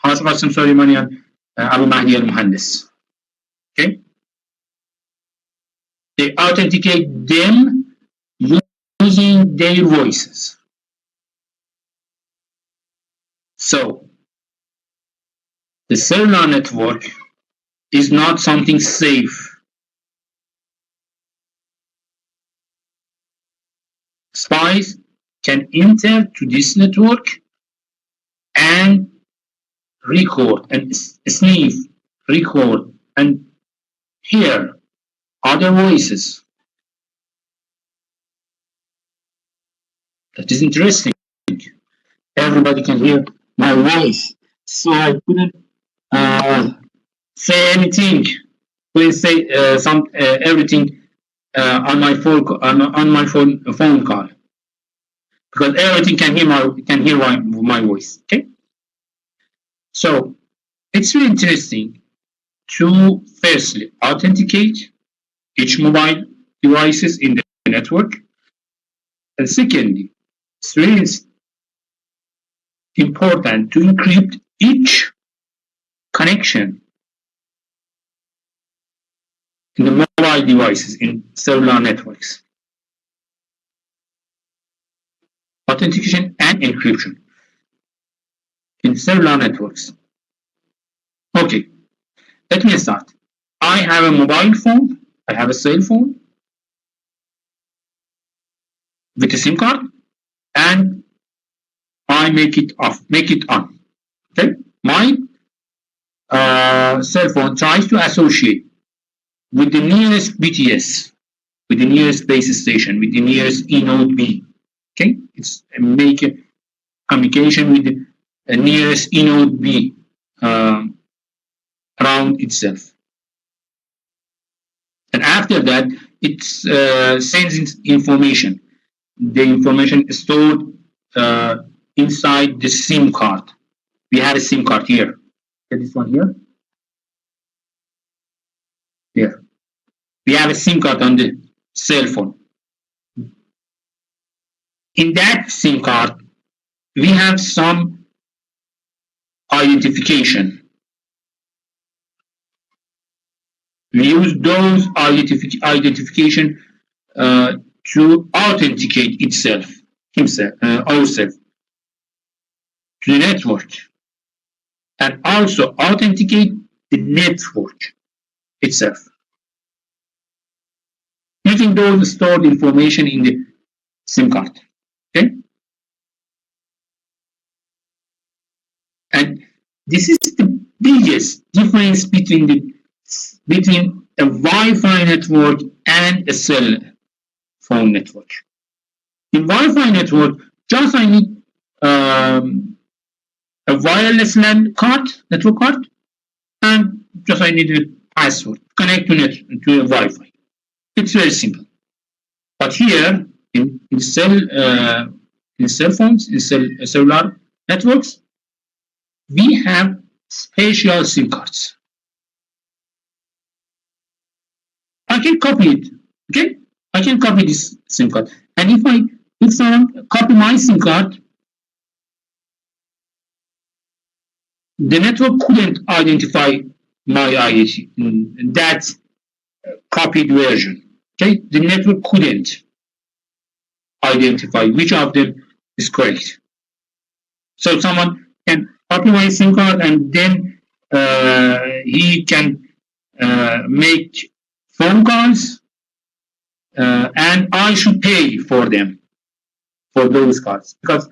حاسب قاسم سليمانيان, Abu Mahdi al-Muhandis. Okay? They authenticate them using their voices. So, the cellular network is not something safe. Spies can enter to this network and record and sniff, record and hear other voices. That is interesting. Everybody can hear my voice, so I couldn't say anything. Couldn't say everything on my phone call, because everything can hear my voice. Okay, so it's really interesting to firstly authenticate each mobile devices in the network, and secondly, it's really important to encrypt each connection in the mobile devices in cellular networks. Authentication and encryption in cellular networks. Okay, let me start. I have a mobile phone, I have a cell phone with a SIM card, and I make it on. Okay, my cell phone tries to associate with the nearest BTS, with the nearest base station, with the nearest node B. Okay, it's make a communication with the nearest node B around itself, and after that it sends information. The information is stored inside the SIM card. We have a SIM card here. This one here. Here. We have a SIM card on the cell phone. In that SIM card, we have some identification. We use those identification to authenticate ourselves to the network, and also authenticate the network itself, using those stored information in the SIM card. Okay, and this is the biggest difference between a Wi-Fi network and a cell phone network. In Wi-Fi network, just I need a wireless LAN card, network card, and just I need a password to connect to a Wi-Fi. It's very simple. But here in cell phones, in cellular networks, we have special SIM cards. I can copy it. Okay, I can copy this SIM card, and if someone copy my SIM card, the network couldn't identify my ID in that copied version. Okay, the network couldn't identify which of them is correct. So someone can copy my SIM card, and then he can make phone calls, and I should pay for them, for those cards, because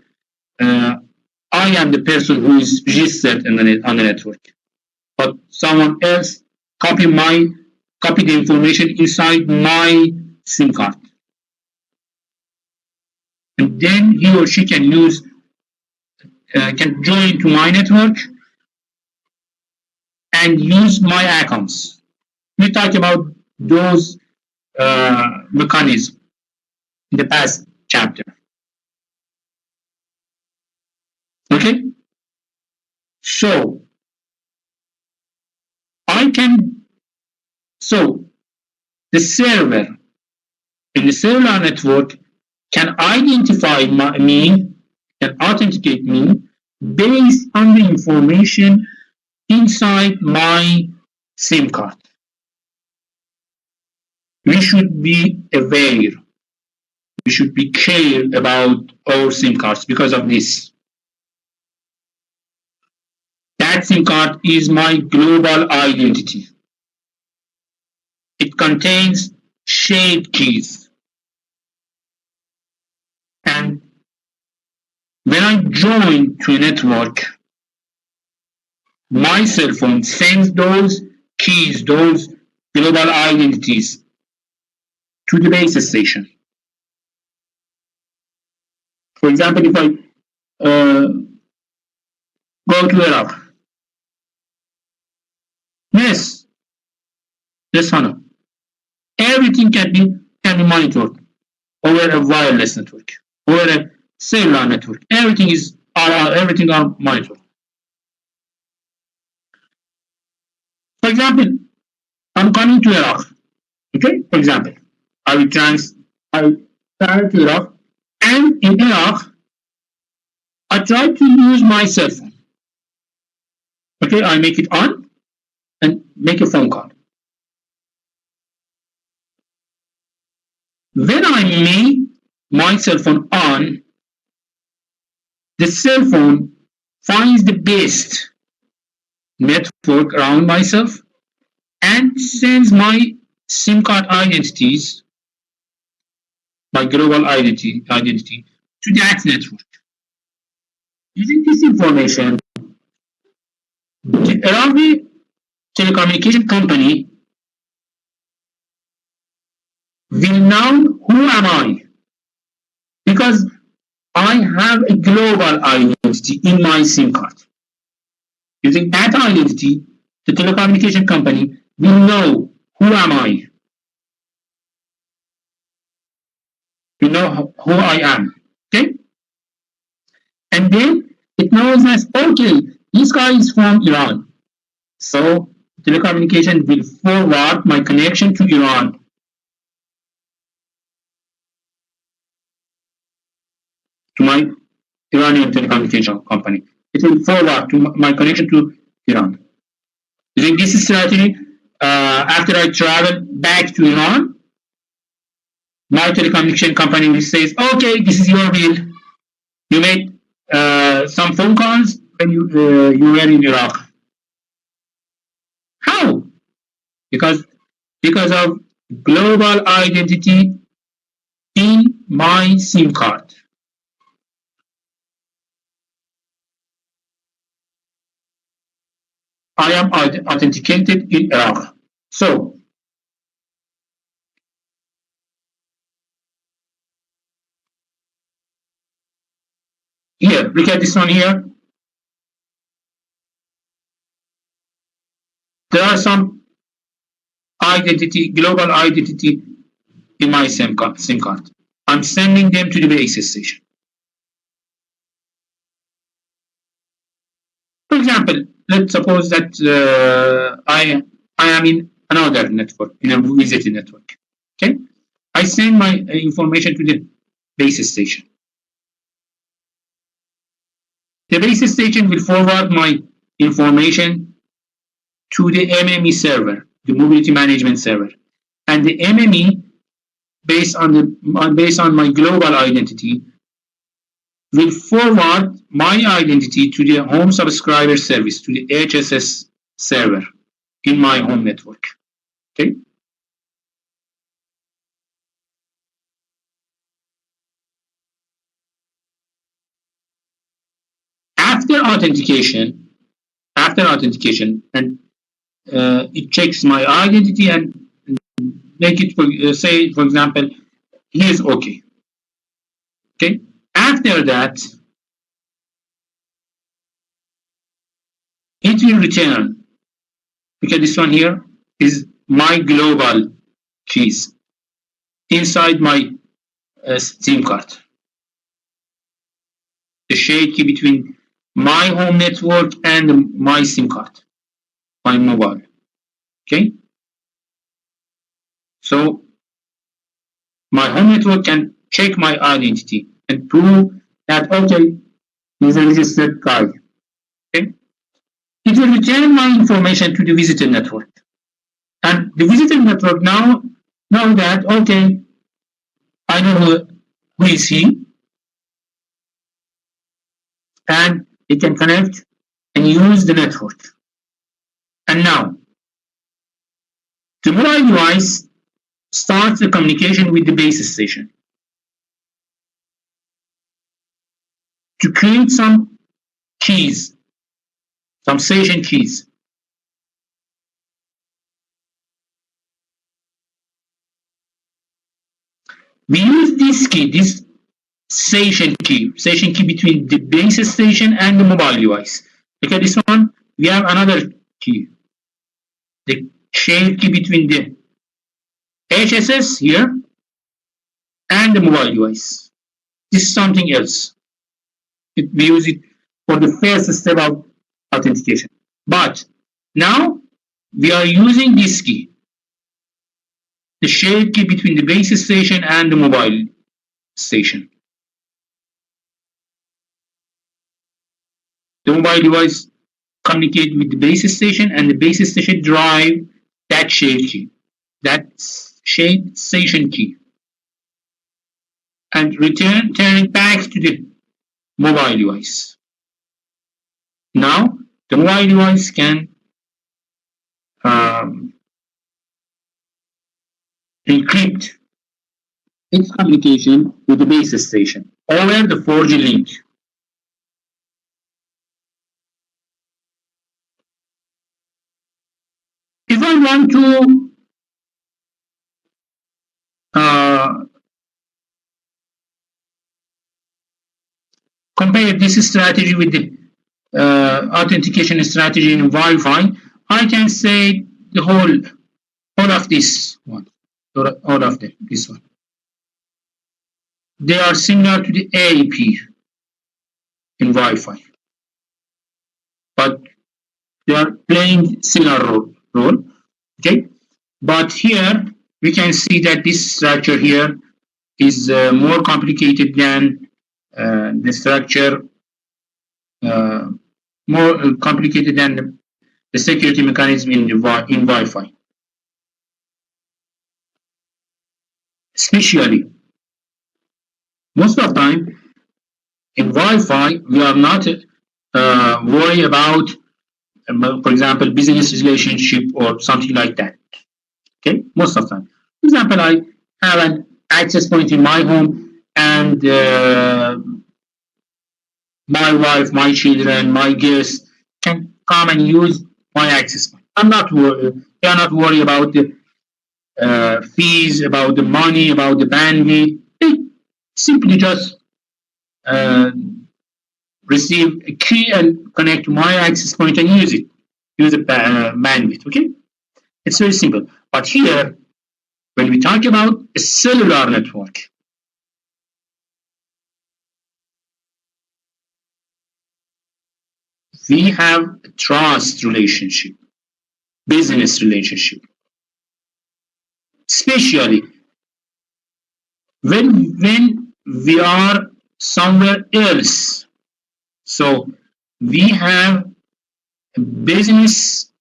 I am the person who is registered on the network. But someone else copy the information inside my SIM card, and then he or she can can join to my network and use my accounts. We talked about those mechanisms in the past chapter. Okay, so the server in the cellular network can identify me, can authenticate me based on the information inside my SIM card. We should be aware. We should be care about our SIM cards because of this. That SIM card is my global identity. It contains shared keys. And when I join to a network, my cell phone sends those keys, those global identities to the base station. For example, if I go to Iraq, yes, Hannah, everything can be monitored over a wireless network, over a cellular network. Everything are monitored. For example, I'm coming to Iraq. Okay, for example, I will travel to Iraq, and in Iraq, I try to use my cell phone. Okay, I make it on and make a phone call. When I make my cell phone on, the cell phone finds the best network around myself and sends my SIM card identities, my global identity to that network. Using this information, the Arabi telecommunication company will know who am I, because I have a global identity in my SIM card. Using that identity, the telecommunication company will know who am I. We know who I am. Okay? And then it knows that, okay, this guy is from Iran. So telecommunication will forward my connection to Iran. To my Iranian telecommunication company. It will forward to my connection to Iran. Using this strategy, after I travel back to Iran, my telecommunication company will say, okay, this is your bill. You made some phone calls when you were in Iraq. How? Because of global identity in my SIM card. I am authenticated in Iraq. So, here, look at this one here. There are some global identity in my SIM card. I'm sending them to the base station. For example, let's suppose that I am in another network, in a visiting network. Okay, I send my information to the base station. The base station will forward my information to the MME server, the mobility management server, and the MME, based on my global identity, will forward my identity to the home subscriber service, to the HSS server in my home network. Okay. After authentication, and it checks my identity and make it say, for example, he is okay. Okay. After that, it will return. Look at this one here is my global keys inside my SIM card. The shared key between my home network and my SIM card, my mobile. Okay. So my home network can check my identity and prove that, okay, he's a registered guy. will return my information to the visitor network. And the visitor network now know that, okay, I know who is he, and it can connect and use the network. And now, the mobile device starts the communication with the base station to create some keys, some session keys. We use this key, this session key between the base station and the mobile device. Look at this one. We have another key, the Ch8 key between the HSS here and the mobile device. This is something else. We use it for the first step of authentication. But now we are using this key, the Ch8 key between the base station and the mobile station. The mobile device communicate with the base station, and the base station drive that Ch8 key, that Ch8 station key, and turn it back to the mobile device. Now the mobile device can encrypt its communication with the base station over the 4G link. If I want to compare this strategy with the authentication strategy in Wi-Fi, I can say the all of this one, all of this one. They are similar to the AAP in Wi-Fi, but they are playing similar role. Okay, but here we can see that this structure here is more complicated than the structure, more complicated than the security mechanism in Wi-Fi. Especially, most of the time in Wi-Fi, we are not worried about, for example, business relationship or something like that. Okay, most of the time. For example, I have an access point in my home, and my wife, my children, my guests can come and use my access point. I'm not worried. They are not worried about the fees, about the money, about the bandwidth. They simply just receive a key and connect to my access point and use it. Use the bandwidth. Okay, it's very simple. But here, when we talk about a cellular network, we have a trust relationship, business relationship, especially when we are somewhere else. So we have a business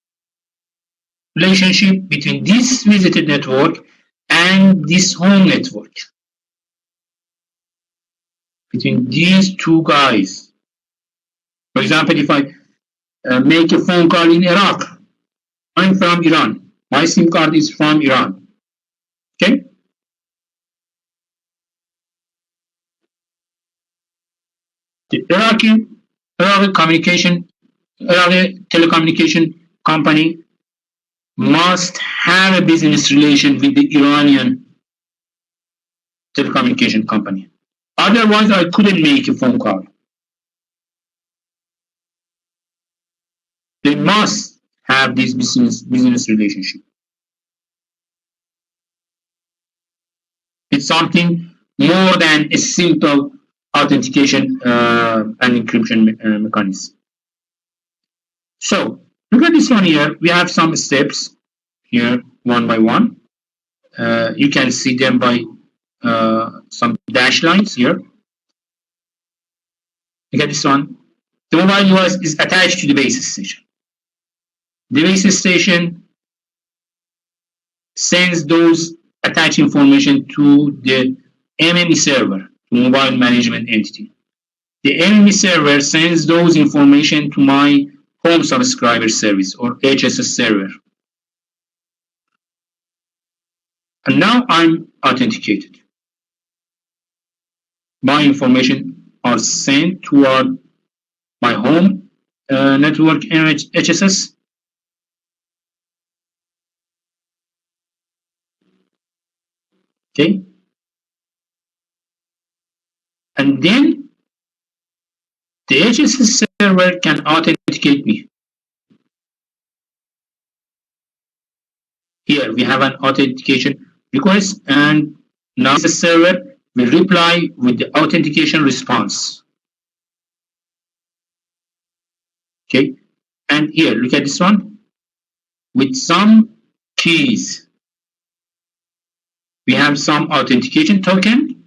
relationship between this visited network and this home network, between these two guys. For example, if I make a phone call in Iraq, I'm from Iran. My SIM card is from Iran. Okay? The Iraqi telecommunication company must have a business relation with the Iranian telecommunication company. Otherwise, I couldn't make a phone call. They must have this business relationship. It's something more than a simple authentication and encryption mechanism. So look at this one here. We have some steps here, one by one. You can see them by some dash lines here. Look at this one. The mobile device is attached to the base station. The base station sends those attached information to the MME server, to mobile management entity. The MME server sends those information to my home subscriber service or HSS server. And now I'm authenticated. My information are sent toward my home network HSS. Okay. And then the HSS server can authenticate me. Here we have an authentication request, and now the server will reply with the authentication response. Okay. And here, look at this one. With some keys, we have some authentication token,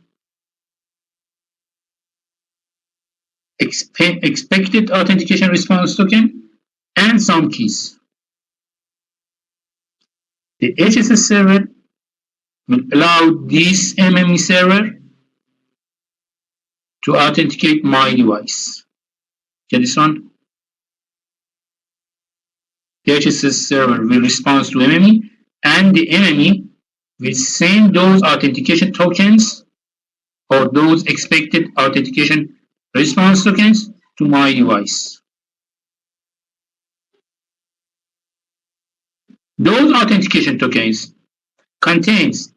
expected authentication response token, and some keys. The HSS server will allow this MME server to authenticate my device. Okay, this one. The HSS server will respond to MME, and the MME will send those authentication tokens or those expected authentication response tokens to my device. Those authentication tokens contains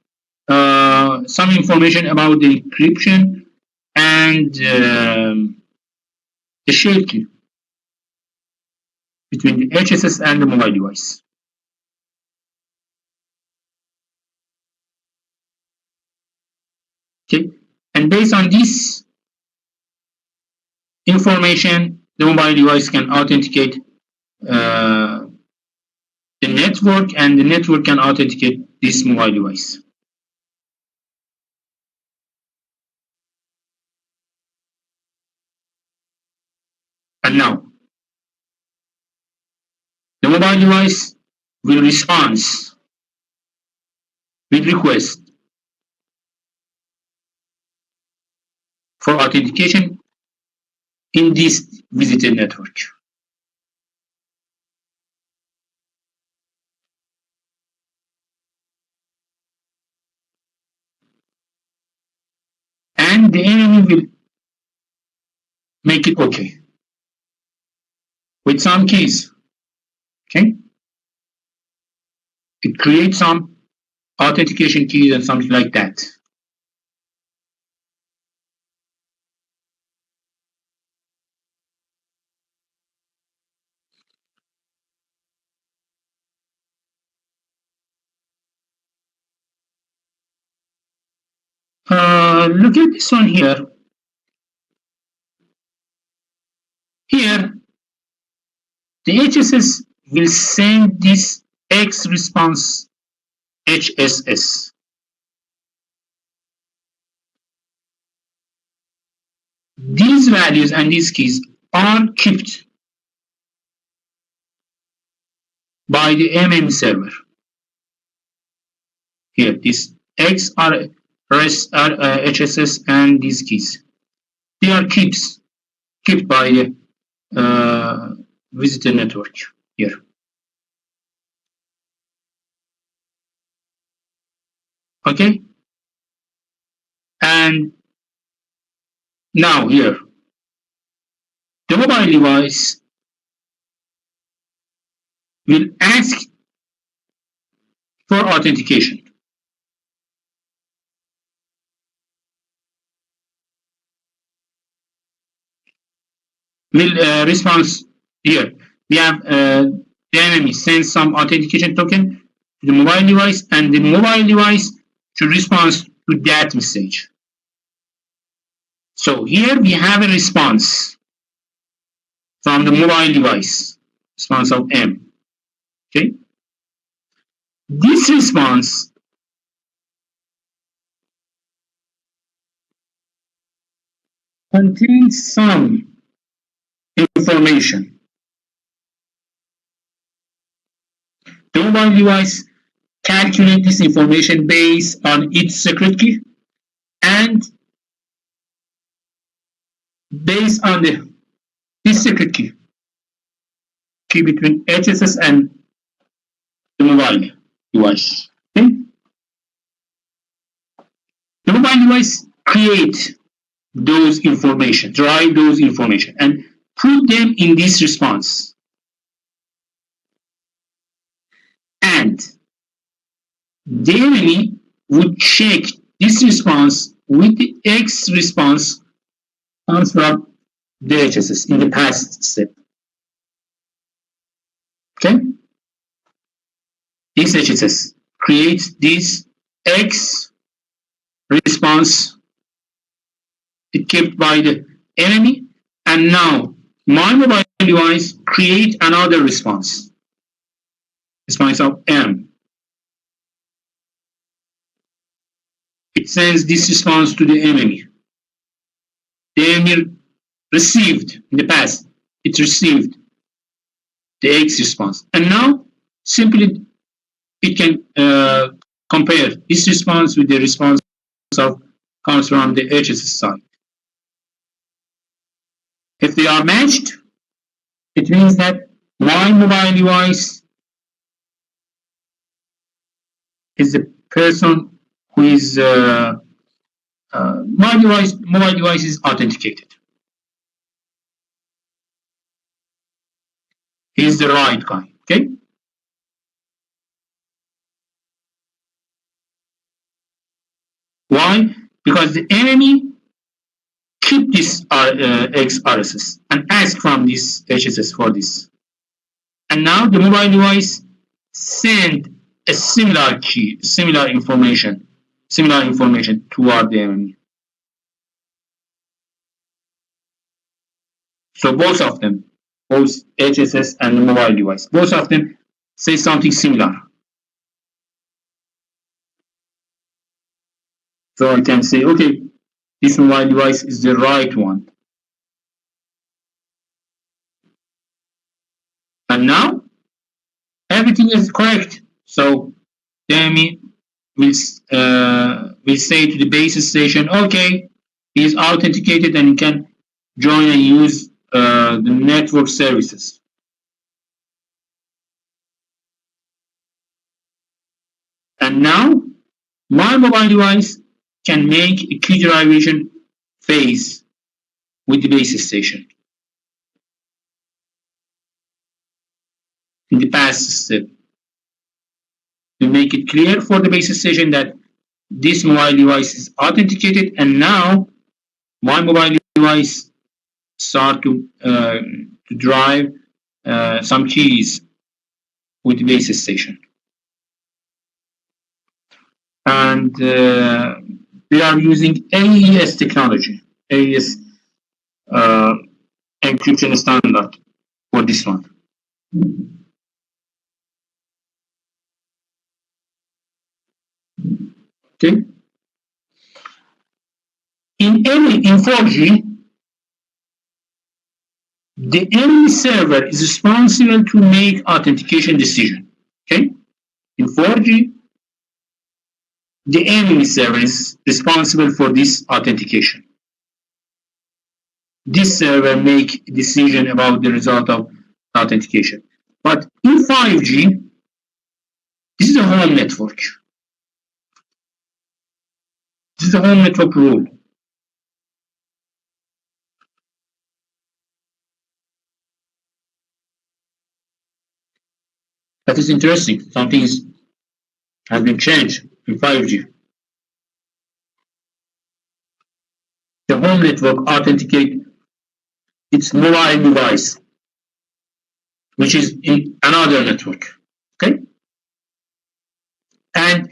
some information about the encryption and the shade key between the HSS and the mobile device. Okay, and based on this information, the mobile device can authenticate the network, and the network can authenticate this mobile device. And now, the mobile device will respond with request for authentication in this visited network. And the enemy will make it okay with some keys. Okay, it creates some authentication keys and something like that. Look at this one here. Here, the HSS will send this X response HSS. These values and these keys are kept by the server. Here, this X are HSS and these keys. They are kept by the visitor network here. Okay, and now here, the mobile device will ask for authentication. Will response here. We have the enemy sends some authentication token to the mobile device, and the mobile device should respond to that message. So here we have a response from the mobile device, response of M. Okay. This response contains some information. mobile device calculate this information based on its secret key, and based on this secret key between HSS and the mobile device. Okay? The mobile device create those information, drive those information, and put them in this response. And the enemy would check this response with the X response comes from the HSS in the past step. Okay? This HSS creates this X response kept by the enemy, and now my mobile device create another response of M. It sends this response to the enemy. The enemy received in the past, it received the X response, and now simply it can compare this response with the response of comes from the HSS side. If they are matched, it means that my mobile device is the person who is mobile device is authenticated. He is the right guy. Okay. Why? Because the enemy keep this XRSS and ask from this HSS for this. And now the mobile device send a similar key, similar information toward the enemy. So both of them, both HSS and the mobile device, both of them say something similar. So I can say, okay, this mobile device is the right one. And now everything is correct. So the enemy will say to the base station, okay, he is authenticated and he can join and use the network services. And now my mobile device can make a key derivation phase with the base station in the past step to make it clear for the base station that this mobile device is authenticated, and now my mobile device start to drive some keys with the base station. And we are using AES technology, AES encryption standard for this one. Okay. In 4G, the enemy server is responsible to make authentication decision. Okay. In 4G, the enemy server is responsible for this authentication. This server make decision about the result of authentication. But in 5G, this is a home network. This is a home network rule. That is interesting. Something has been changed in 5G. The home network authenticate its mobile device, which is in another network. Okay? And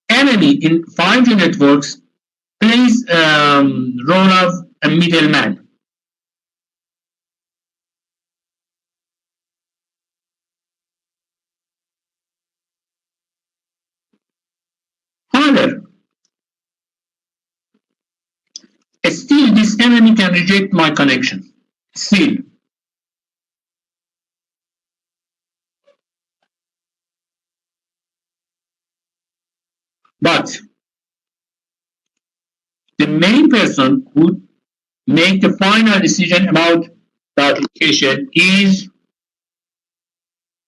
enemy in 5G networks plays role of a middleman. However, still this enemy can reject my connection. Still. But the main person who make the final decision about the application is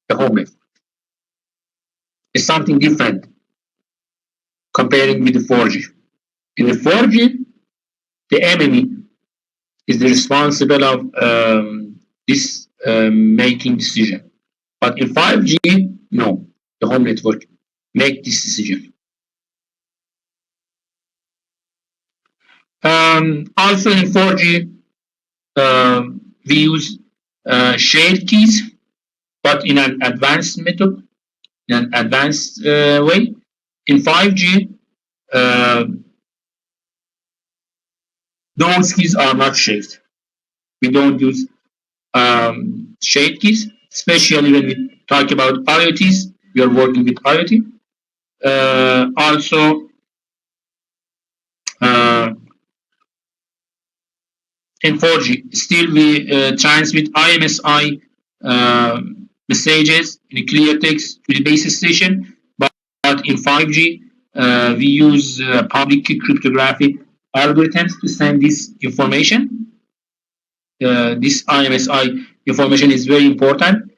the home network. It's something different comparing with the 4G. In the 4G, the enemy is the responsible of this making decision. But in 5G, no, the home network make this decision. Also in 4G, we use shared keys, but in an advanced method, in an advanced way. In 5G, those keys are not shared. We don't use shared keys, especially when we talk about IoTs. We are working with IoT. Also, in 4G, still we transmit IMSI messages in clear text to the base station, but in 5G, we use public key cryptography algorithms to send this information. This IMSI information is very important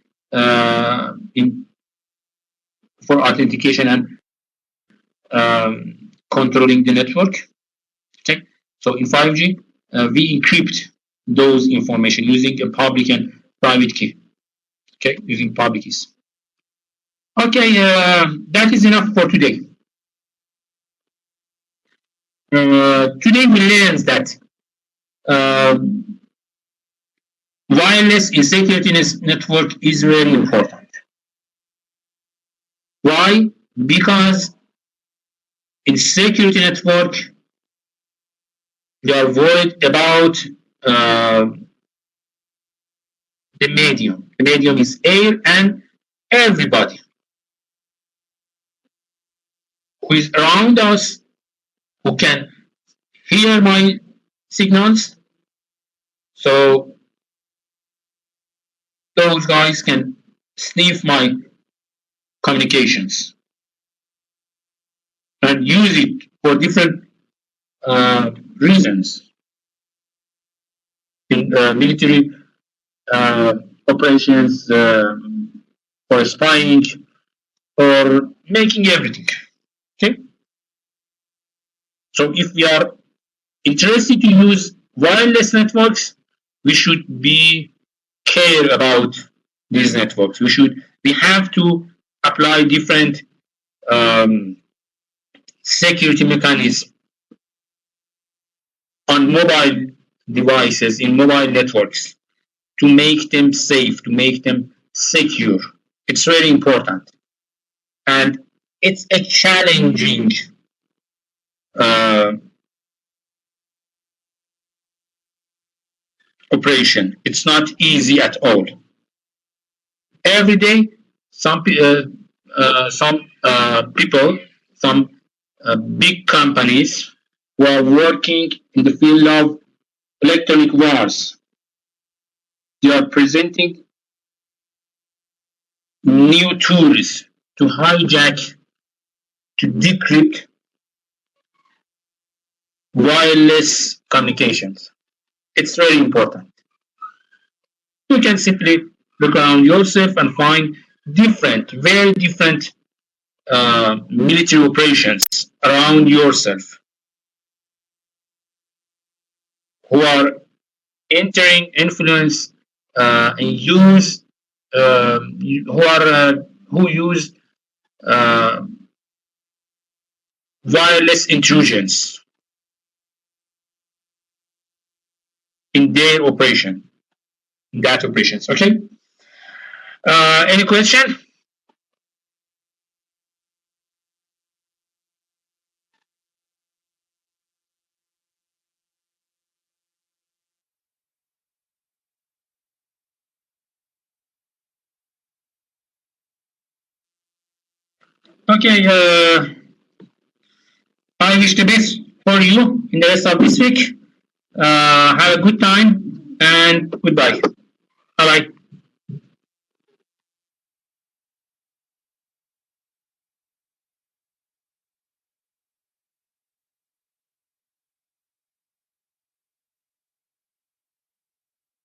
for authentication and controlling the network. Okay, so in 5G, we encrypt those information using a public and private key. Okay, using public keys. Okay, that is enough for today. Today we learned that wireless in security network is very important. Why? Because in security network, we are worried about the medium. The medium is air, and everybody who is around us, who can hear my signals, so those guys can sniff my communications and use it for different reasons in military operations, for spying, or making everything. Okay. So if we are interested to use wireless networks, we should be care about these networks. We have to apply different security mechanisms on mobile devices, in mobile networks, to make them safe, to make them secure. It's very important. And it's a challenging operation. It's not easy at all. Every day, some people, some big companies who are working in the field of electronic wars, they are presenting new tools to hijack, to decrypt wireless communications. It's very important. You can simply look around yourself and find different, very different military operations around yourself who are entering, influence, and use who use wireless intrusions in their operation, in that operations. Okay. Any question? Okay. I wish the best for you in the rest of this week. Have a good time and goodbye. Bye bye.